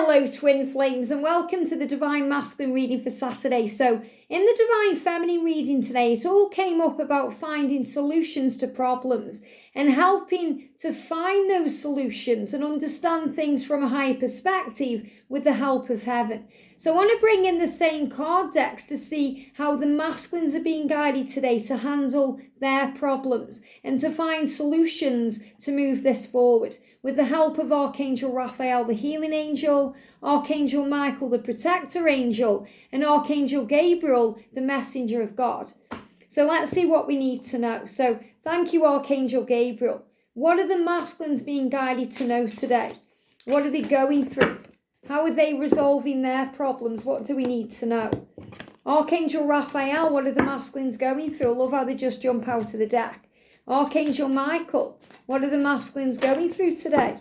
Hello twin flames and welcome to the Divine Masculine reading for Saturday. So in the Divine Feminine reading today, it all came up about finding solutions to problems and helping to find those solutions and understand things from a higher perspective with the help of heaven. So I want to bring in the same card decks to see how the masculines are being guided today to handle their problems and to find solutions to move this forward. With the help of Archangel Raphael, the healing angel, Archangel Michael, the protector angel, and Archangel Gabriel, the messenger of God. So let's see what we need to know. So thank you, Archangel Gabriel. What are the masculines being guided to know today? What are they going through? How are they resolving their problems? What do we need to know? Archangel Raphael, what are the masculines going through? I love how they just jump out of the deck. Archangel Michael, what are the masculines going through today?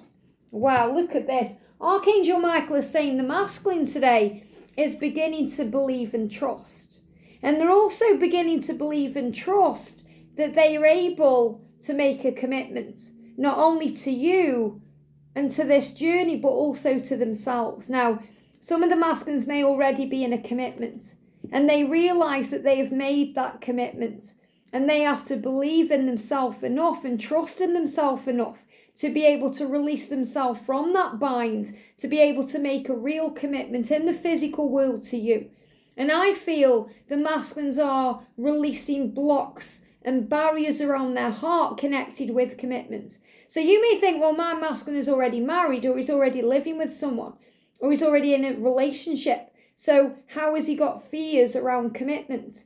Wow, look at this. Archangel Michael is saying the masculine today is beginning to believe and trust. And they're also beginning to believe and trust that they are able to make a commitment, not only to you and to this journey, but also to themselves. Now, some of the masculines may already be in a commitment, and they realize that they have made that commitment. And they have to believe in themselves enough and trust in themselves enough to be able to release themselves from that bind, to be able to make a real commitment in the physical world to you. And I feel the masculines are releasing blocks and barriers around their heart connected with commitment. So you may think, well, my masculine is already married, or he's already living with someone, or he's already in a relationship. So how has he got fears around commitment?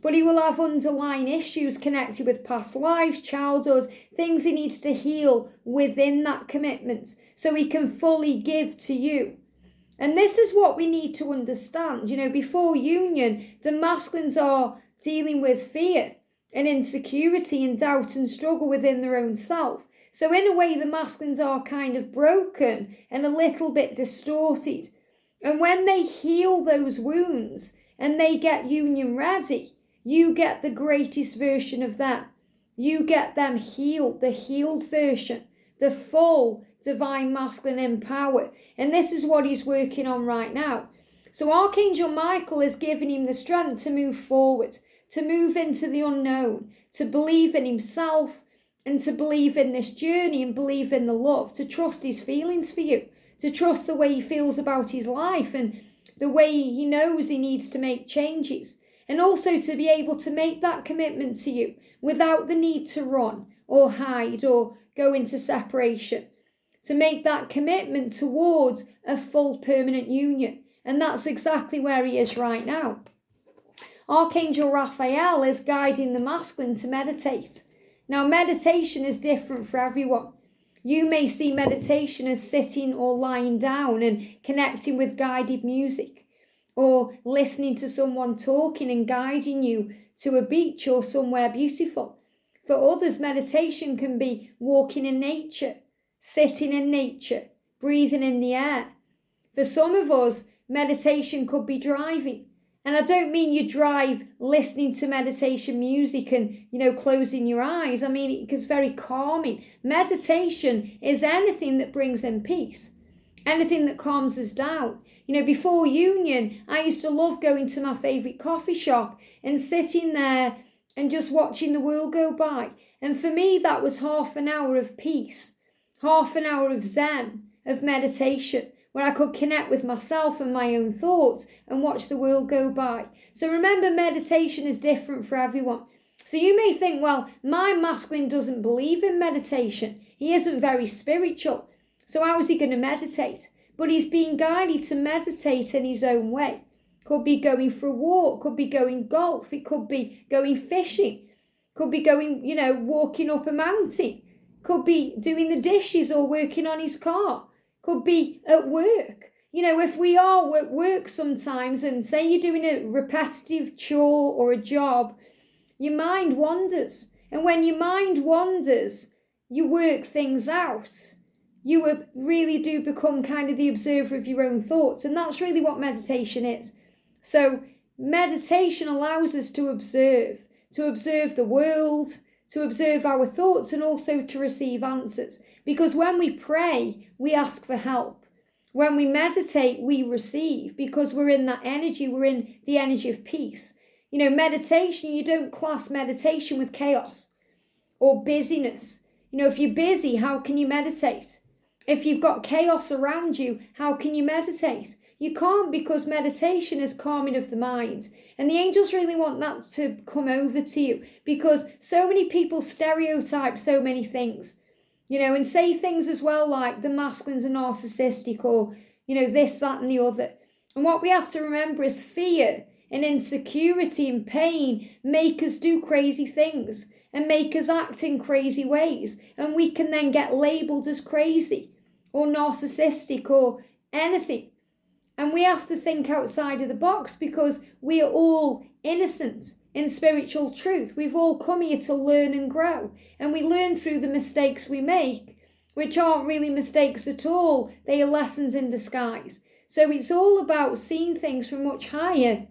But he will have underlying issues connected with past lives, childhood, things he needs to heal within that commitment so he can fully give to you. And this is what we need to understand. You know, before union, the masculines are dealing with fear and insecurity and doubt and struggle within their own self. So in a way, the masculines are kind of broken and a little bit distorted. And when they heal those wounds and they get union ready, you get the greatest version of them. You get them healed, the healed version, the full divine masculine in power. And this is what he's working on right now. So Archangel Michael is giving him the strength to move forward, to move into the unknown, to believe in himself and to believe in this journey and believe in the love, to trust his feelings for you, to trust the way he feels about his life and the way he knows he needs to make changes. And also to be able to make that commitment to you without the need to run or hide or go into separation. To make that commitment towards a full permanent union. And that's exactly where he is right now. Archangel Raphael is guiding the masculine to meditate. Now, meditation is different for everyone. You may see meditation as sitting or lying down and connecting with guided music, or listening to someone talking and guiding you to a beach or somewhere beautiful. For others, meditation can be walking in nature, sitting in nature, breathing in the air. For some of us, meditation could be driving. And I don't mean you drive listening to meditation music and, closing your eyes. I mean, it's very calming. Meditation is anything that brings in peace, anything that calms us down. Before union, I used to love going to my favourite coffee shop and sitting there and just watching the world go by. And for me, that was half an hour of peace, half an hour of zen, of meditation, where I could connect with myself and my own thoughts and watch the world go by. So remember, meditation is different for everyone. So you may think, well, my masculine doesn't believe in meditation. He isn't very spiritual. So how is he going to meditate? But he's being guided to meditate in his own way. Could be going for a walk, could be going golf, it could be going fishing, could be going, walking up a mountain, could be doing the dishes or working on his car, could be at work. If we are at work sometimes and say you're doing a repetitive chore or a job, your mind wanders. And when your mind wanders, you work things out. You really do become kind of the observer of your own thoughts. And that's really what meditation is. So meditation allows us to observe the world, to observe our thoughts, and also to receive answers. Because when we pray, we ask for help. When we meditate, we receive, because we're in that energy. We're in the energy of peace. Meditation, you don't class meditation with chaos or busyness. If you're busy, how can you meditate? If you've got chaos around you, how can you meditate? You can't, because meditation is calming of the mind. And the angels really want that to come over to you, because so many people stereotype so many things, and say things as well like the masculines are narcissistic, or, this, that, and the other. And what we have to remember is fear and insecurity and pain make us do crazy things and make us act in crazy ways. And we can then get labeled as crazy or narcissistic or anything. And we have to think outside of the box, because we are all innocent in spiritual truth. We've all come here to learn and grow. And we learn through the mistakes we make, which aren't really mistakes at all. They are lessons in disguise. So it's all about seeing things from much higher,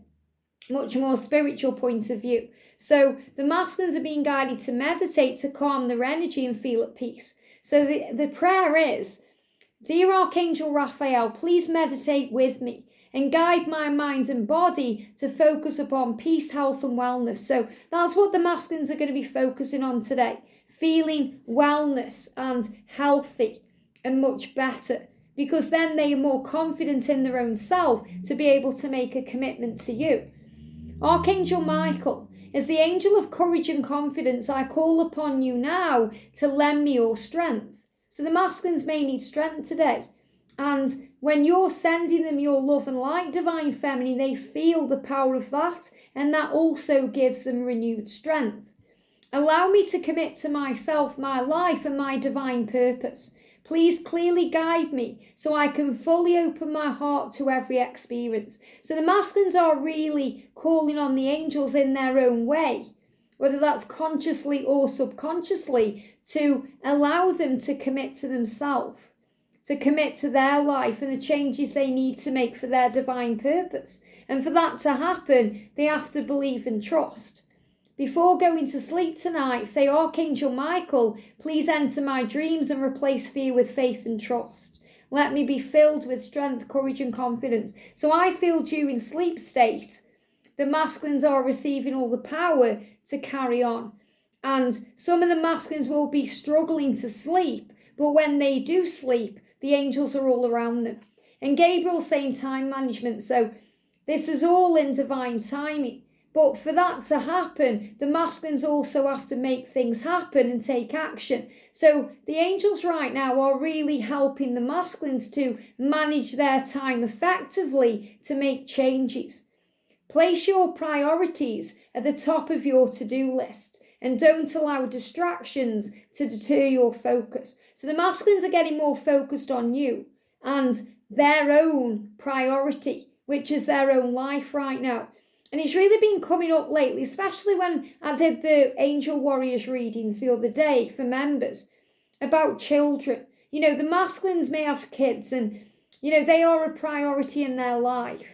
much more spiritual point of view. So the masculines are being guided to meditate, to calm their energy and feel at peace. So the prayer is, dear Archangel Raphael, please meditate with me and guide my mind and body to focus upon peace, health and wellness. So that's what the masculines are going to be focusing on today. Feeling wellness and healthy and much better, because then they are more confident in their own self to be able to make a commitment to you. Archangel Michael, as the angel of courage and confidence, I call upon you now to lend me your strength. So the masculines may need strength today. And when you're sending them your love and light, divine feminine, they feel the power of that. And that also gives them renewed strength. Allow me to commit to myself, my life and my divine purpose. Please clearly guide me so I can fully open my heart to every experience. So the masculines are really calling on the angels in their own way, whether that's consciously or subconsciously, to allow them to commit to themselves, to commit to their life and the changes they need to make for their divine purpose. And for that to happen, they have to believe and trust. Before going to sleep tonight, say, Archangel Michael, please enter my dreams and replace fear with faith and trust. Let me be filled with strength, courage and confidence. So I feel during sleep state, the masculines are receiving all the power to carry on. And some of the masculines will be struggling to sleep, but when they do sleep, the angels are all around them. And Gabriel saying time management, so this is all in divine timing. But for that to happen, the masculines also have to make things happen and take action. So the angels right now are really helping the masculines to manage their time effectively to make changes. Place your priorities at the top of your to-do list and don't allow distractions to deter your focus. So the masculines are getting more focused on you and their own priority, which is their own life right now. And it's really been coming up lately, especially when I did the Angel Warriors readings the other day for members about children. The masculines may have kids and, they are a priority in their life.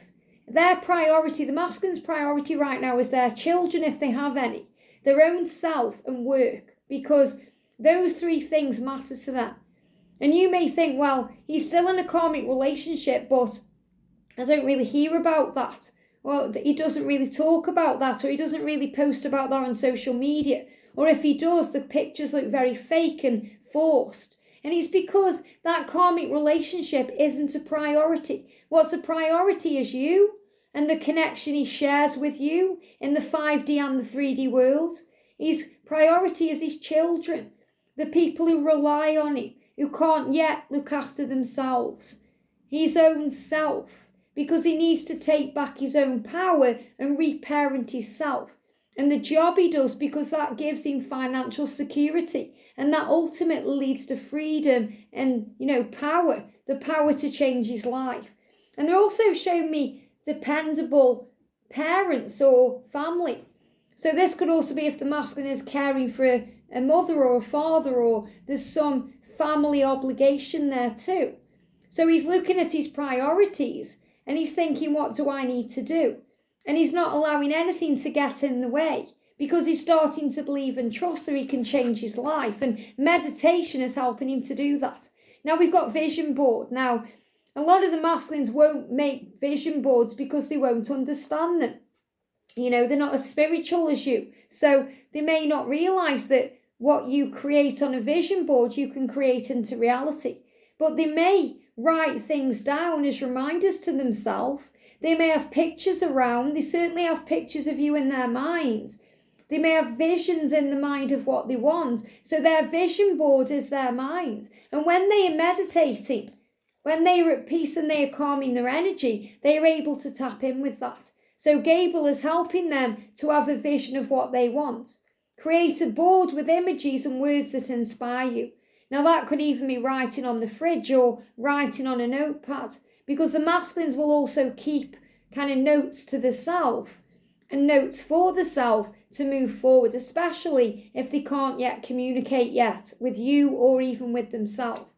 Their priority, the masculine's priority right now is their children, if they have any, their own self and work, because those three things matter to them. And you may think, well, he's still in a karmic relationship, but I don't really hear about that. Well, he doesn't really talk about that, or he doesn't really post about that on social media. Or if he does, the pictures look very fake and forced. And it's because that karmic relationship isn't a priority. What's a priority is you and the connection he shares with you in the 5D and the 3D world. His priority is his children, the people who rely on him, who can't yet look after themselves, his own self. Because he needs to take back his own power and reparent himself. And the job he does, because that gives him financial security. And that ultimately leads to freedom and, power. The power to change his life. And they're also showing me dependable parents or family. So this could also be if the masculine is caring for a mother or a father, or there's some family obligation there too. So he's looking at his priorities. And he's thinking, what do I need to do? And he's not allowing anything to get in the way, because he's starting to believe and trust that he can change his life. And meditation is helping him to do that. Now we've got vision board. Now, A lot of the masculines won't make vision boards because they won't understand them. They're not as spiritual as you. So they may not realize that what you create on a vision board, you can create into reality. But they may write things down as reminders to themselves. They may have pictures around. They certainly have pictures of you in their minds. They may have visions in the mind of what they want. So their vision board is their mind. And when they are meditating, when they are at peace and they are calming their energy, they are able to tap in with that. So Gabriel is helping them to have a vision of what they want. Create a board with images and words that inspire you. Now that could even be writing on the fridge or writing on a notepad, because the masculines will also keep kind of notes to the self and notes for the self to move forward, especially if they can't yet communicate yet with you or even with themselves.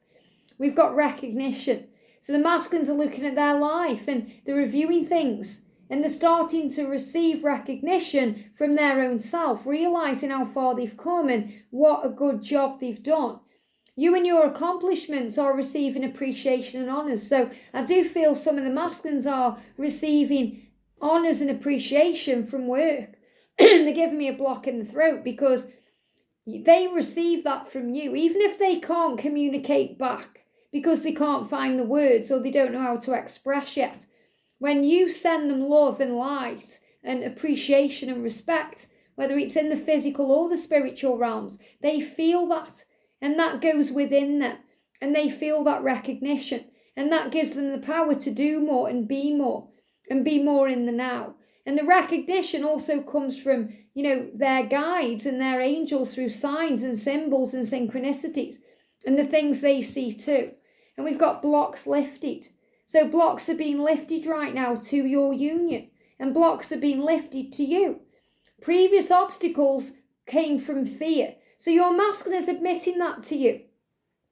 We've got recognition. So the masculines are looking at their life and they're reviewing things, and they're starting to receive recognition from their own self, realizing how far they've come and what a good job they've done. You and your accomplishments are receiving appreciation and honours. So I do feel some of the masculines are receiving honours and appreciation from work. They're giving me a block in the throat because they receive that from you, even if they can't communicate back because they can't find the words or they don't know how to express yet. When you send them love and light and appreciation and respect, whether it's in the physical or the spiritual realms, they feel that, and that goes within them, and they feel that recognition, and that gives them the power to do more and be more in the now. And the recognition also comes from, their guides and their angels through signs and symbols and synchronicities and the things they see too. And we've got blocks lifted. So blocks are being lifted right now to your union, and blocks are being lifted to you. Previous obstacles came from fear. So your masculine is admitting that to you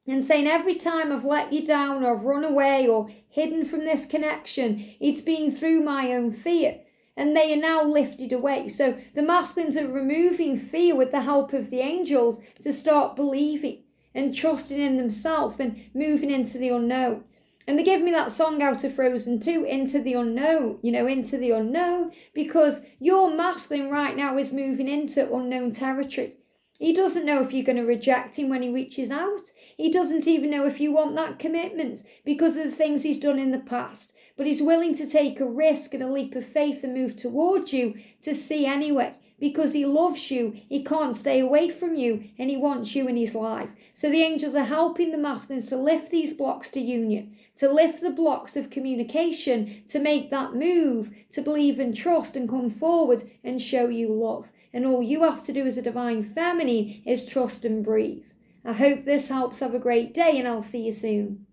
and saying, every time I've let you down or I've run away or hidden from this connection, it's been through my own fear. And they are now lifted away. So the masculines are removing fear with the help of the angels to start believing and trusting in themselves and moving into the unknown. And they give me that song out of Frozen 2, Into the Unknown, into the unknown, because your masculine right now is moving into unknown territory. He doesn't know if you're going to reject him when he reaches out. He doesn't even know if you want that commitment because of the things he's done in the past. But he's willing to take a risk and a leap of faith and move towards you to see anyway. Because he loves you, he can't stay away from you, and he wants you in his life. So the angels are helping the masculines to lift these blocks to union, to lift the blocks of communication, to make that move, to believe and trust and come forward and show you love. And all you have to do as a divine feminine is trust and breathe. I hope this helps. Have a great day, and I'll see you soon.